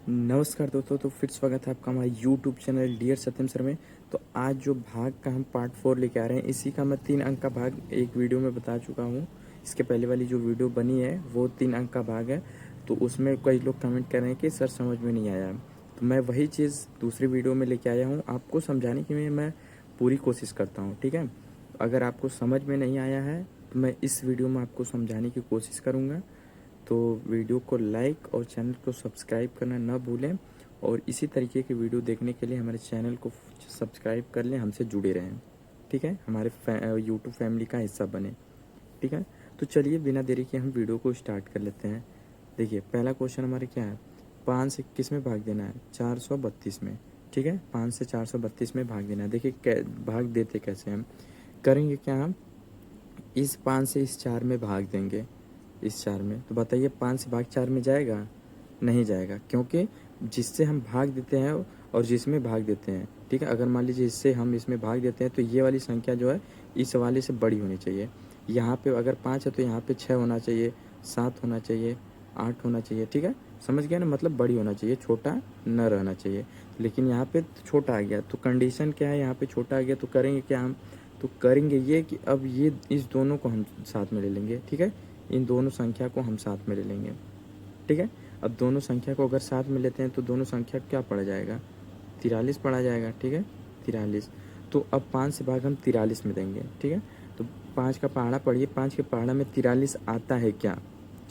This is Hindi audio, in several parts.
नमस्कार दोस्तों, तो फिर स्वागत है आपका हमारे यूट्यूब चैनल डियर सत्यम सर में। तो आज जो भाग का हम पार्ट 4 लेके आ रहे हैं, इसी का मैं 3 अंक का भाग एक वीडियो में बता चुका हूँ। इसके पहले वाली जो वीडियो बनी है वो 3 अंक का भाग है। तो उसमें कई लोग कमेंट कर रहे हैं कि सर समझ में नहीं आया। तो मैं वही चीज़ दूसरी वीडियो में लेके आया हूँ, आपको समझाने की मैं पूरी कोशिश करता हूँ। ठीक है, अगर आपको समझ में नहीं आया है तो मैं इस वीडियो में आपको समझाने की कोशिश करूँगा। तो वीडियो को लाइक और चैनल को सब्सक्राइब करना ना भूलें, और इसी तरीके की वीडियो देखने के लिए हमारे चैनल को सब्सक्राइब कर लें, हमसे जुड़े रहें। ठीक है, हमारे यूट्यूब फैमिली का हिस्सा बने। ठीक है, तो चलिए बिना देरी के हम वीडियो को स्टार्ट कर लेते हैं। देखिए, पहला क्वेश्चन हमारे क्या है, 5 से किस में भाग देना है, 432 में। ठीक है, 5 से 432 में भाग देना है। देखिए भाग देते कैसे हम करेंगे, क्या हम इस 5 से इस 4 में भाग देंगे, इस 4 में। तो बताइए 5 से भाग 4 में जाएगा? नहीं जाएगा, क्योंकि जिससे हम भाग देते हैं और जिसमें भाग देते हैं, ठीक है, अगर मान लीजिए इससे हम इसमें भाग देते हैं तो ये वाली संख्या जो है इस वाले से बड़ी होनी चाहिए। यहाँ पे अगर 5 है तो यहाँ पे 6 होना चाहिए, 7 होना चाहिए, 8 होना चाहिए। ठीक है, समझ गया ना, मतलब बड़ी होना चाहिए, छोटा न रहना चाहिए। लेकिन यहाँ पे छोटा आ गया, तो कंडीशन क्या है, यहाँ पे छोटा आ गया तो करेंगे क्या हम, तो करेंगे ये कि अब ये इस दोनों को हम साथ में ले लेंगे। ठीक है, इन दोनों संख्या को हम साथ में ले लेंगे। ठीक है, अब दोनों संख्या को अगर साथ में लेते हैं तो दोनों संख्या क्या पड़ा जाएगा, 43 पड़ा जाएगा। ठीक है, 43। तो अब 5 से भाग हम 43 में देंगे। ठीक है, तो 5 का पहाड़ा पढ़िए, 5 के पहाड़ा में 43 आता है क्या।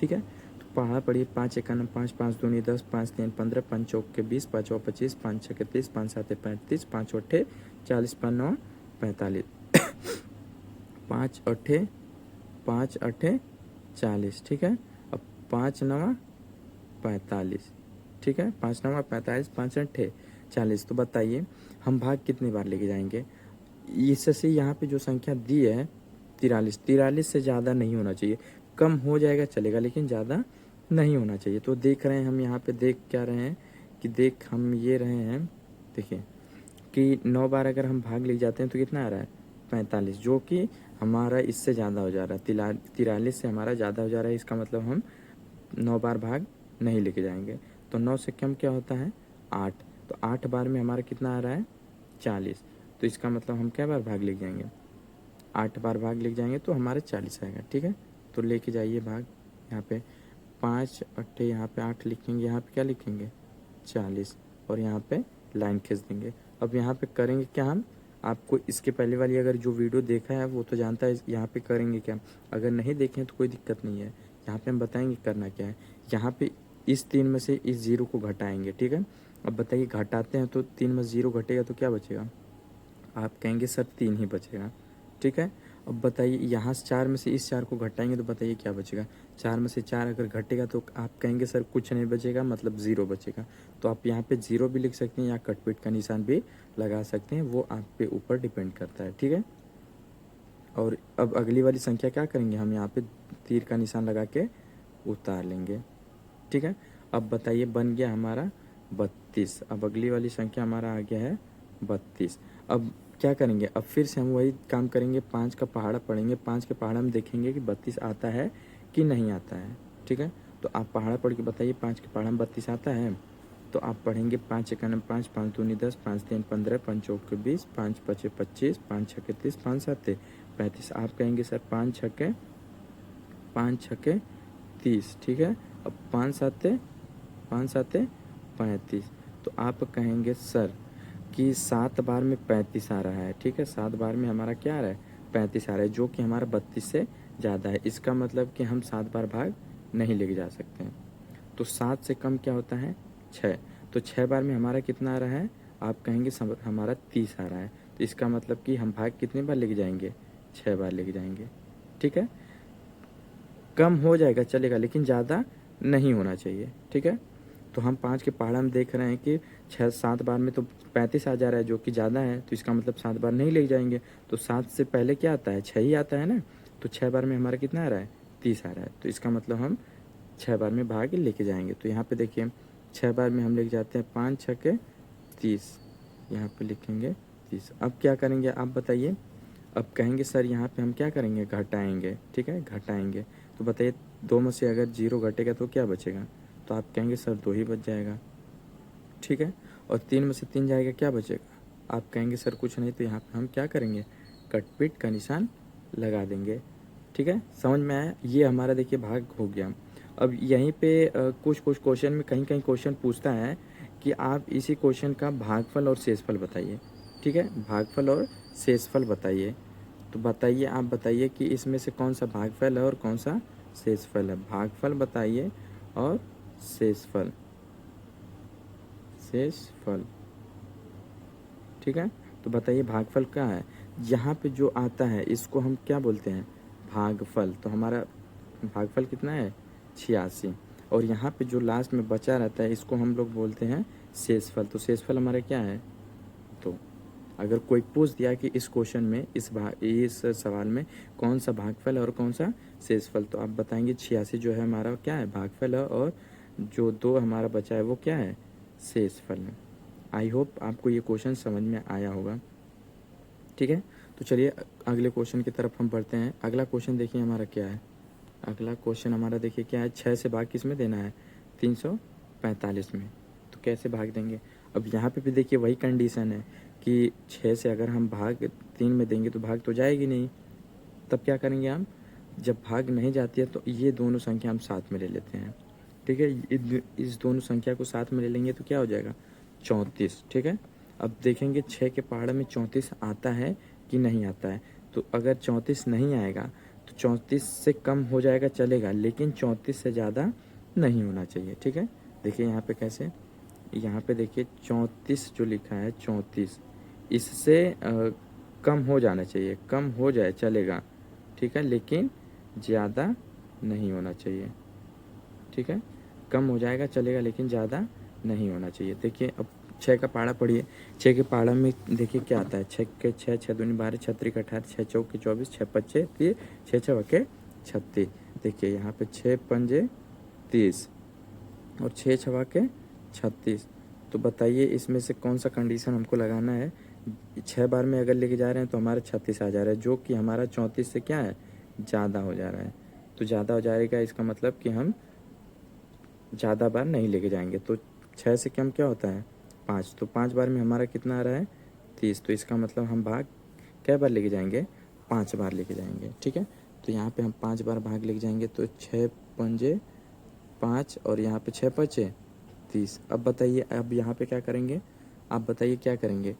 ठीक है, तो पहाड़ा पढ़िए, 5 एका 5, 5 दूनी 10, 5 तीन 15, 5 चौक के 20, 5 चौक 25, 5 छः 30, 5 सात 35, 5 अट्ठे 40, 5 नौ 45, 5 अट्ठे 40। ठीक है, अब 5 नवा 45। ठीक है, 5 नवा 45, 5 अट्ठे 40। तो बताइए हम भाग कितनी बार लेके जाएंगे। इससे यहाँ पे जो संख्या दी है 43, 43 से ज़्यादा नहीं होना चाहिए। कम हो जाएगा चलेगा, लेकिन ज़्यादा नहीं होना चाहिए। तो देख रहे हैं हम यहाँ पे, देख क्या रहे हैं कि देख हम ये रहे हैं, देखिए कि 9 बार अगर हम भाग ले जाते हैं तो कितना आ रहा है, 45, जो कि हमारा इससे ज़्यादा हो जा रहा है, 43 से हमारा ज़्यादा हो जा रहा है। इसका मतलब हम 9 बार भाग नहीं लेके जाएंगे। तो 9 से कम क्या होता है, 8। तो 8 बार में हमारा कितना आ रहा है, 40। तो इसका मतलब हम क्या बार भाग लेके जाएंगे, 8 बार भाग लेके जाएंगे तो हमारा 40 आएगा। ठीक है, तो लेके जाइए भाग। यहाँ पे 5 अट्ठे, यहाँ पे 8 लिखेंगे, यहाँ पे क्या लिखेंगे, 40, और यहाँ पे लाइन खींच देंगे। अब यहाँ पे करेंगे क्या हम, आपको इसके पहले वाली अगर जो वीडियो देखा है वो तो जानता है यहाँ पे करेंगे क्या। अगर नहीं देखें तो कोई दिक्कत नहीं है, यहाँ पे हम बताएंगे करना क्या है। यहाँ पे इस 3 में से इस 0 को घटाएंगे। ठीक है, अब बताइए घटाते हैं तो 3 में 0 घटेगा तो क्या बचेगा, आप कहेंगे सर 3 ही बचेगा। ठीक है, अब बताइए यहाँ से 4 में से इस 4 को घटाएंगे तो बताइए क्या बचेगा। 4 में से 4 अगर घटेगा तो आप कहेंगे सर कुछ नहीं बचेगा, मतलब 0 बचेगा। तो आप यहाँ पे 0 भी लिख सकते हैं या कटपीट का निशान भी लगा सकते हैं, वो आप पे ऊपर डिपेंड करता है। ठीक है, और अब अगली वाली संख्या क्या करेंगे, हम यहाँ पे तीर का निशान लगा के उतार लेंगे। ठीक है, अब बताइए बन गया हमारा 32। अब अगली वाली संख्या हमारा आ गया है 32। अब क्या करेंगे, अब फिर से हम वही काम करेंगे, 5 का पहाड़ा पढ़ेंगे। 5 के पहाड़ा में देखेंगे कि 32 आता है कि नहीं आता है। ठीक है, तो आप पहाड़ा पढ़ के बताइए 5 के पहाड़ा में 32 आता है। तो आप पढ़ेंगे 5 एका 5, 5 दूनी 10, 5 तीन 15, 5 चौक के 20, 5 पचे 25, 5 छके 30, 5 साते 35। आप कहेंगे सर 5 छके 30। ठीक है, अब 5 साते 35। तो आप कहेंगे सर कि 7 बार में 35 आ रहा है। ठीक है, 7 बार में हमारा क्या आ रहा है, 35 आ रहा है, जो कि हमारा 32 से ज़्यादा है। इसका मतलब कि हम 7 बार भाग नहीं लेके जा सकते हैं। तो 7 से कम क्या होता है, 6। तो 6 बार में हमारा कितना आ रहा है, आप कहेंगे हमारा 30 आ रहा है। तो इसका मतलब कि हम भाग कितने बार लेके जाएंगे, 6 बार लेके जाएंगे। ठीक है, कम हो जाएगा चलेगा, लेकिन ज़्यादा नहीं होना चाहिए। ठीक है, तो हम 5 के पहाड़ा में देख रहे हैं कि 6-7 बार में तो 35 आ जा रहा है, जो कि ज़्यादा है। तो इसका मतलब 7 बार नहीं ले जाएंगे। तो 7 से पहले क्या आता है, 6 ही आता है ना। तो 6 बार में हमारा कितना आ रहा है, 30 आ रहा है। तो इसका मतलब हम 6 बार में भाग लेके जाएंगे। तो यहाँ पे देखिए 6 बार में हम लेके जाते हैं 5 छके 30, यहाँ पे लिखेंगे 30। अब क्या करेंगे आप बताइए, अब कहेंगे सर यहाँ पे हम क्या करेंगे, घटाएंगे। ठीक है, घटाएंगे। तो बताइए 2 में से अगर 0 घटेगा तो क्या बचेगा, तो आप कहेंगे सर 2 ही बच जाएगा। ठीक है। और 3 में से 3 जाएगा, क्या बचेगा? आप कहेंगे सर कुछ नहीं, तो यहाँ पे हम क्या करेंगे? कट पीट का निशान लगा देंगे, ठीक है। समझ में आया? ये हमारा देखिए भाग हो गया। अब यहीं पे कुछ कुछ क्वेश्चन में कहीं कहीं क्वेश्चन पूछता है कि आप इसी क्वेश्चन का भागफल और शेषफल बताइए, ठीक है। भागफल और शेषफल बताइए। तो बताइए, आप बताइए कि इसमें से कौन सा भागफल है और कौन सा शेषफल है। भागफल बताइए और शेषफल, शेषफल, ठीक है। तो बताइए भागफल क्या है? यहाँ पे जो आता है इसको हम क्या बोलते हैं? भागफल। तो हमारा भागफल कितना है? 86। और यहाँ पे जो लास्ट में बचा रहता है इसको हम लोग बोलते हैं शेषफल। तो शेषफल हमारा क्या है? तो अगर कोई पूछ दिया कि इस क्वेश्चन में इस सवाल में कौन सा भागफल है और कौन सा शेषफल, तो आप बताएंगे 86 जो है हमारा क्या है? भागफल है, और जो 2 हमारा बचा है वो क्या है? शेषफल है। आई होप आपको ये क्वेश्चन समझ में आया होगा, ठीक है। तो चलिए अगले क्वेश्चन की तरफ हम बढ़ते हैं। अगला क्वेश्चन देखिए हमारा क्या है। अगला क्वेश्चन हमारा देखिए क्या है? 6 से भाग किस में देना है? 345 में। तो कैसे भाग देंगे? अब यहाँ पे भी देखिए वही कंडीशन है कि 6 से अगर हम भाग 3 में देंगे तो भाग तो जाएगी नहीं। तब क्या करेंगे हम? जब भाग नहीं जाती है तो ये दोनों संख्या हम साथ में ले लेते हैं, ठीक है। इस दोनों संख्या को साथ में ले लेंगे तो क्या हो जाएगा? 34, ठीक है। अब देखेंगे 6 के पहाड़ में 34 आता है कि नहीं आता है। तो अगर 34 नहीं आएगा तो 34 से कम हो जाएगा चलेगा, लेकिन 34 से ज़्यादा नहीं होना चाहिए, ठीक है। देखिए यहाँ पे कैसे, यहाँ पे देखिए 34 जो लिखा है 34, इससे कम हो जाना चाहिए, कम हो जाए चलेगा, ठीक है, लेकिन ज़्यादा नहीं होना चाहिए, ठीक है। कम हो जाएगा चलेगा लेकिन ज़्यादा नहीं होना चाहिए। देखिए अब 6 का पहाड़ा पढ़िए। 6 के पहाड़ा में देखिए क्या आता है? 6 के 6, 6 दूनी 12, 6 त्रिक 18, 6 चौके 24, 6 पच्चे 30, 6 छक्के 36। देखिए यहाँ पे 6 पंजे 30 और 6 छक्के 36। तो बताइए इसमें से कौन सा कंडीशन हमको लगाना है? 6 बार में अगर लेके जा रहे हैं तो हमारा 36 आ जा रहा है, जो कि हमारा 34 से क्या है? ज़्यादा हो जा रहा है। तो ज़्यादा हो जाएगा, इसका मतलब कि हम ज़्यादा बार नहीं लेके जाएंगे। तो 6 से कम क्या होता है? 5। तो 5 बार में हमारा कितना आ रहा है? 30। तो इसका मतलब हम भाग कै बार लेके जाएंगे? 5 बार लेके जाएंगे, ठीक है। तो यहाँ पे हम 5 बार भाग लेके जाएंगे, तो 6 पंजे 5 और यहाँ पे 6 पचे 30। अब बताइए अब यहाँ पे क्या करेंगे? आप बताइए क्या करेंगे?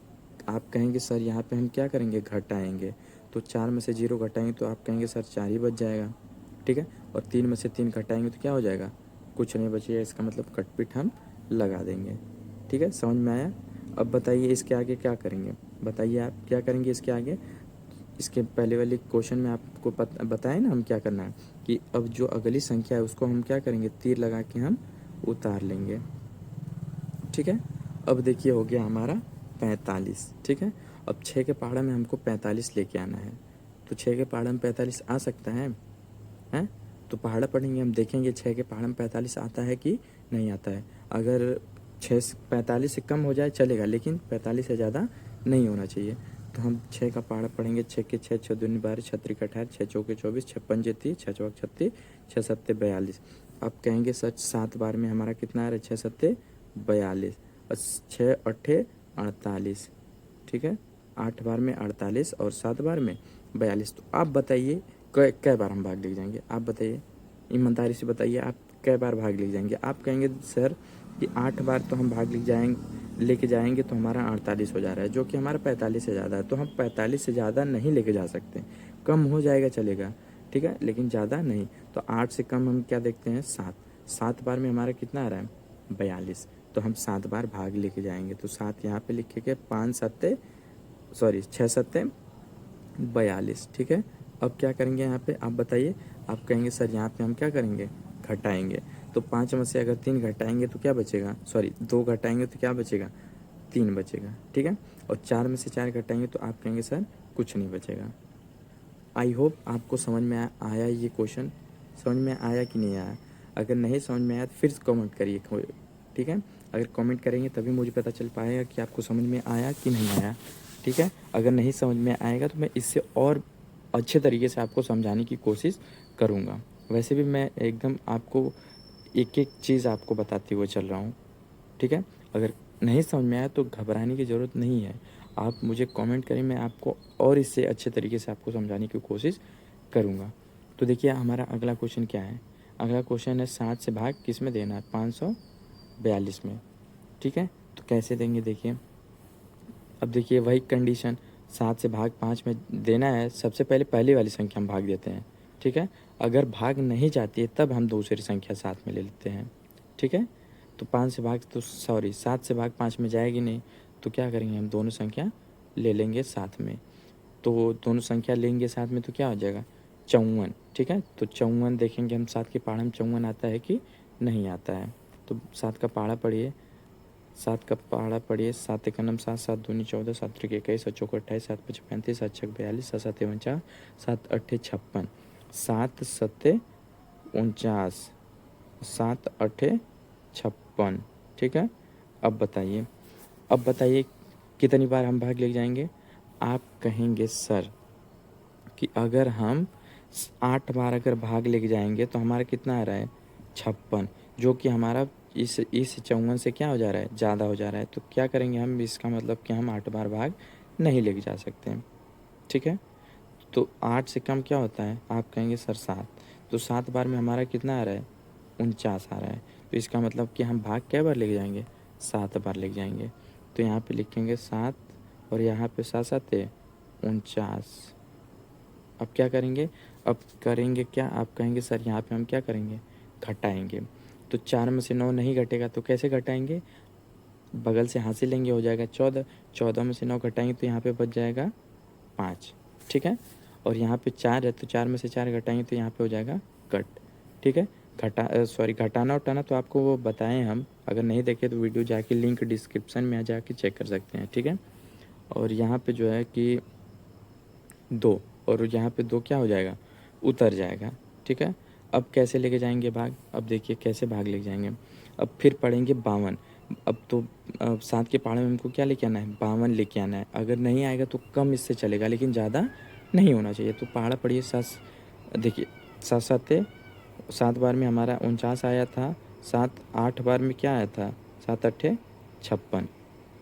आप कहेंगे सर यहाँ पे हम क्या करेंगे? घटाएंगे। तो 4 में से 0 घटाएंगे तो आप कहेंगे सर 4 ही बच जाएगा, ठीक है। और 3 में से 3 घटाएंगे तो क्या हो जाएगा? कुछ नहीं बचेगा। इसका मतलब कटपिट हम लगा देंगे, ठीक है। समझ में आया? अब बताइए इसके आगे क्या करेंगे? बताइए आप क्या करेंगे इसके आगे? इसके पहले वाले क्वेश्चन में आपको बताएं ना हम क्या करना है, कि अब जो अगली संख्या है उसको हम क्या करेंगे? तीर लगा के हम उतार लेंगे, ठीक है। अब देखिए हो गया हमारा 45, ठीक है। अब 6 के पहाड़ा में हमको 45 लेके आना है। तो 6 के पहाड़ा में 45 आ सकता है, हैं? तो पहाड़ा पढ़ेंगे, हम देखेंगे 6 के पहाड़ा में 45 आता है कि नहीं आता है। अगर 45 से कम हो जाए चलेगा, लेकिन 45 से ज़्यादा नहीं होना चाहिए। तो हम 6 का पहाड़ा पढ़ेंगे। 6 के 6, 6 दूनी 12, 6 त्रिक 18, 6 चौके 24, 6 पंजे 30, 6 चौक 36, 6 सत्ते 42। अब कहेंगे सच 7 बार में हमारा कितना आ रहा है? 6 सत्ते 42 और 6 अट्ठे 48, ठीक है। 8 बार में 48 और 7 बार में 42। तो आप बताइए कै बार हम भाग लेके जाएंगे? आप बताइए, ईमानदारी से बताइए, आप कै बार भाग लेके जाएंगे? आप कहेंगे सर कि 8 बार तो हम भाग लेके जाएंगे तो हमारा 48 हो जा रहा है, जो कि हमारा 45 से ज़्यादा है। तो हम 45 से ज़्यादा नहीं लेके जा सकते, कम हो जाएगा चलेगा, ठीक है, लेकिन ज़्यादा नहीं। तो 8 से कम हम क्या देखते हैं? 7। 7 बार में हमारा कितना आ रहा है? 42। तो हम 7 बार भाग लेके जाएंगे। तो 7 यहाँ पे लिखेंगे, 6 सत्ते 42, ठीक है। अब क्या करेंगे यहाँ पे? आप बताइए। आप कहेंगे सर यहाँ पे हम क्या करेंगे? घटाएंगे। तो 5 में से अगर 3 घटाएंगे तो क्या बचेगा? 2 घटाएंगे तो क्या बचेगा? 3 बचेगा, ठीक है। और 4 में से 4 घटाएंगे तो आप कहेंगे सर कुछ नहीं बचेगा। आई होप आपको समझ में आया ये क्वेश्चन? समझ में आया कि नहीं आया? अगर नहीं समझ में आया तो फिर कमेंट करिए, ठीक है। अगर कमेंट करेंगे तभी मुझे पता चल पाएगा कि आपको समझ में आया कि नहीं आया, ठीक है। अगर नहीं समझ में आएगा तो मैं इससे और अच्छे तरीके से आपको समझाने की कोशिश करूँगा। वैसे भी मैं एकदम आपको एक एक चीज़ आपको बताते हुए चल रहा हूँ, ठीक है। अगर नहीं समझ में आया तो घबराने की ज़रूरत नहीं है। आप मुझे कमेंट करें, मैं आपको और इससे अच्छे तरीके से आपको समझाने की कोशिश करूँगा। तो देखिए हमारा अगला क्वेश्चन क्या है। अगला क्वेश्चन है 7 से भाग किस में देना है, 542 में। ठीक है, तो कैसे देंगे देखिए। अब देखिए वही कंडीशन, 7 से भाग 5 में देना है, सबसे पहले पहली वाली संख्या हम भाग देते हैं। ठीक है, अगर भाग नहीं जाती है तब हम दूसरी संख्या साथ में ले लेते हैं। ठीक है, तो 5 से भाग तो 7 से भाग 5 में जाएगी नहीं, तो क्या करेंगे, हम दोनों संख्या ले लेंगे साथ में। तो दोनों संख्या लेंगे साथ में तो क्या हो जाएगा, 54। ठीक है, तो 54 देखेंगे हम, 7 के पहाड़े में 54 आता है कि नहीं आता है। तो 7 का पहाड़ा पढ़िए, 7 का पहाड़ा पढ़िए, 7 एक नम 7, 7 दूनी 14, 7 त्रिक 21, 7 चौक 28, 7 पच 35, 7 छक 42, 7 सात 49, 7 अट्ठे 56, 7 सत्ते 49, 7 अट्ठे 56। ठीक है, अब बताइए कितनी बार हम भाग ले जाएंगे। आप कहेंगे सर कि अगर हम 8 बार अगर भाग लेके जाएंगे तो हमारा कितना आ रहा है, 56, जो कि हमारा इस 54 से क्या हो जा रहा है, ज़्यादा हो जा रहा है। तो क्या करेंगे हम, इसका मतलब कि हम 8 बार भाग नहीं लेके जा सकते हैं। ठीक है, तो 8 से कम क्या होता है, आप कहेंगे सर 7, तो 7 बार में हमारा कितना आ रहा है, 49 आ रहा है। तो इसका मतलब कि हम भाग क्या बार लेके जाएंगे, 7 बार लेके जाएंगे। तो यहाँ पे लिखेंगे 7 और यहाँ पे 7 7 49। अब क्या करेंगे, अब करेंगे क्या, आप कहेंगे सर यहाँ पे हम क्या करेंगे, घटाएंगे। तो 4 में से 9 नहीं घटेगा, तो कैसे घटाएंगे, बगल से हासिल लेंगे, हो जाएगा 14, 14 में से 9 घटाएंगे तो यहाँ पे बच जाएगा 5। ठीक है, और यहाँ पे 4 है तो 4 में से 4 घटाएंगे तो यहाँ पे हो जाएगा कट। ठीक है, घटाना उठाना तो आपको वो बताएं हम, अगर नहीं देखे तो वीडियो जाके लिंक डिस्क्रिप्शन में जाके चेक कर सकते हैं। ठीक है, और यहाँ पे जो है कि 2 और यहाँ पे 2 क्या हो जाएगा, उतर जाएगा। ठीक है, अब कैसे लेके जाएंगे भाग, अब देखिए कैसे भाग लेके जाएंगे। अब फिर पढ़ेंगे 52। अब तो 7 के पहाड़े में हमको क्या लेके आना है, 52 लेके आना है। अगर नहीं आएगा तो कम इससे चलेगा, लेकिन ज़्यादा नहीं होना चाहिए। तो पहाड़ा पढ़िए, 7, देखिए 7 7 7 बार में हमारा 49 आया था, 7 8 बार में क्या आया था, 7 अट्ठे 56।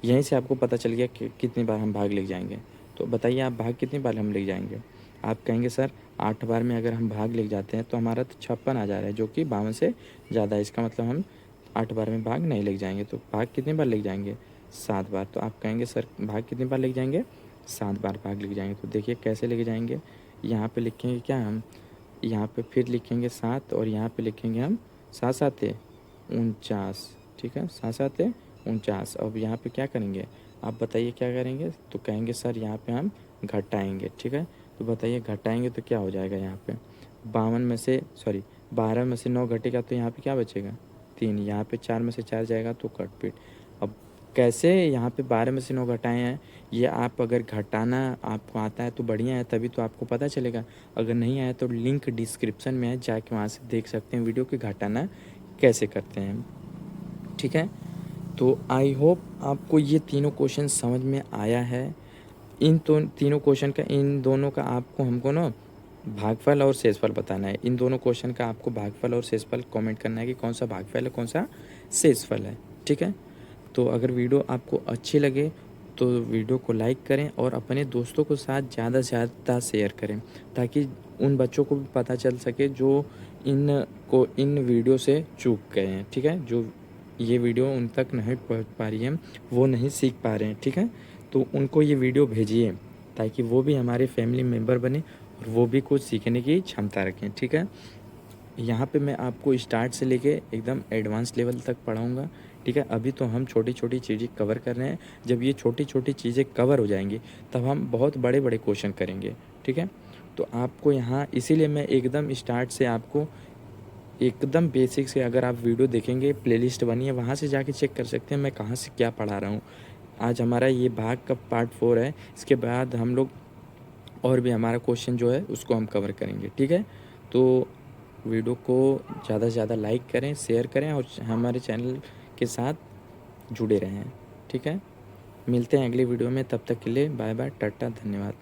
यहीं से आपको पता चल गया कि कितनी बार हम भाग ले जाएंगे। तो बताइए आप भाग कितनी बार हम ले जाएंगे। आप कहेंगे सर 8 बार में अगर हम भाग ले जाते हैं तो हमारा तो 56 आ जा रहा है, जो कि 52 से ज़्यादा है। इसका मतलब हम 8 बार में भाग नहीं ले जाएंगे। तो भाग कितनी बार ले जाएंगे, 7 बार। तो आप कहेंगे सर भाग कितनी बार ले जाएंगे, 7 बार भाग ले जाएंगे। तो देखिए कैसे लेके जाएंगे, यहाँ पे लिखेंगे क्या हम, यहाँ पे फिर लिखेंगे 7 और यहाँ पे लिखेंगे हम 7 7 49। ठीक है, 7 7 49। अब यहाँ पे क्या करेंगे, आप बताइए क्या करेंगे। तो कहेंगे सर यहाँ पे हम घटाएंगे। ठीक है, तो बताइए घटाएंगे तो क्या हो जाएगा, यहाँ पे 12 में से 9 घटेगा तो यहाँ पे क्या बचेगा, 3। यहाँ पे 4 में से 4 जाएगा तो कट पीट। अब कैसे यहाँ पे 12 में से 9 घटाए हैं, ये आप अगर घटाना आपको आता है तो बढ़िया है, तभी तो आपको पता चलेगा। अगर नहीं आया तो लिंक डिस्क्रिप्शन में है, जाके वहाँ से देख सकते हैं वीडियो कि घटाना कैसे करते हैं। ठीक है, तो आई होप आपको ये तीनों क्वेश्चन समझ में आया है। इन तीनों क्वेश्चन का, इन दोनों का आपको हमको ना भागफल और शेषफल बताना है। इन दोनों क्वेश्चन का आपको भागफल और शेषफल कमेंट करना है कि कौन सा भागफल है कौन सा शेषफल है। ठीक है, तो अगर वीडियो आपको अच्छी लगे तो वीडियो को लाइक करें और अपने दोस्तों के साथ ज़्यादा से ज़्यादा शेयर करें, ताकि उन बच्चों को भी पता चल सके जो इन वीडियो से चूक गए हैं। ठीक है, जो ये वीडियो उन तक नहीं पहुंच पा रही है, वो नहीं सीख पा रहे हैं। ठीक है, तो उनको ये वीडियो भेजिए ताकि वो भी हमारे फैमिली मेम्बर बने और वो भी कुछ सीखने की क्षमता रखें। ठीक है, यहाँ पे मैं आपको स्टार्ट से लेके एकदम एडवांस लेवल तक पढ़ाऊँगा। ठीक है, अभी तो हम छोटी छोटी चीज़ें कवर कर रहे हैं। जब ये छोटी छोटी चीज़ें कवर हो जाएंगी तब हम बहुत बड़े बड़े क्वेश्चन करेंगे। ठीक है, तो आपको यहाँ इसीलिए मैं एकदम स्टार्ट से आपको एकदम बेसिक से, अगर आप वीडियो देखेंगे प्लेलिस्ट बनी है वहाँ से जाके चेक कर सकते हैं मैं कहाँ से क्या पढ़ा रहा हूँ। आज हमारा ये भाग का पार्ट 4 है, इसके बाद हम लोग और भी हमारा क्वेश्चन जो है उसको हम कवर करेंगे। ठीक है, तो वीडियो को ज़्यादा से ज़्यादा लाइक करें, शेयर करें और हमारे चैनल के साथ जुड़े रहें। ठीक है, मिलते हैं अगली वीडियो में, तब तक के लिए बाय बाय, टाटा, धन्यवाद।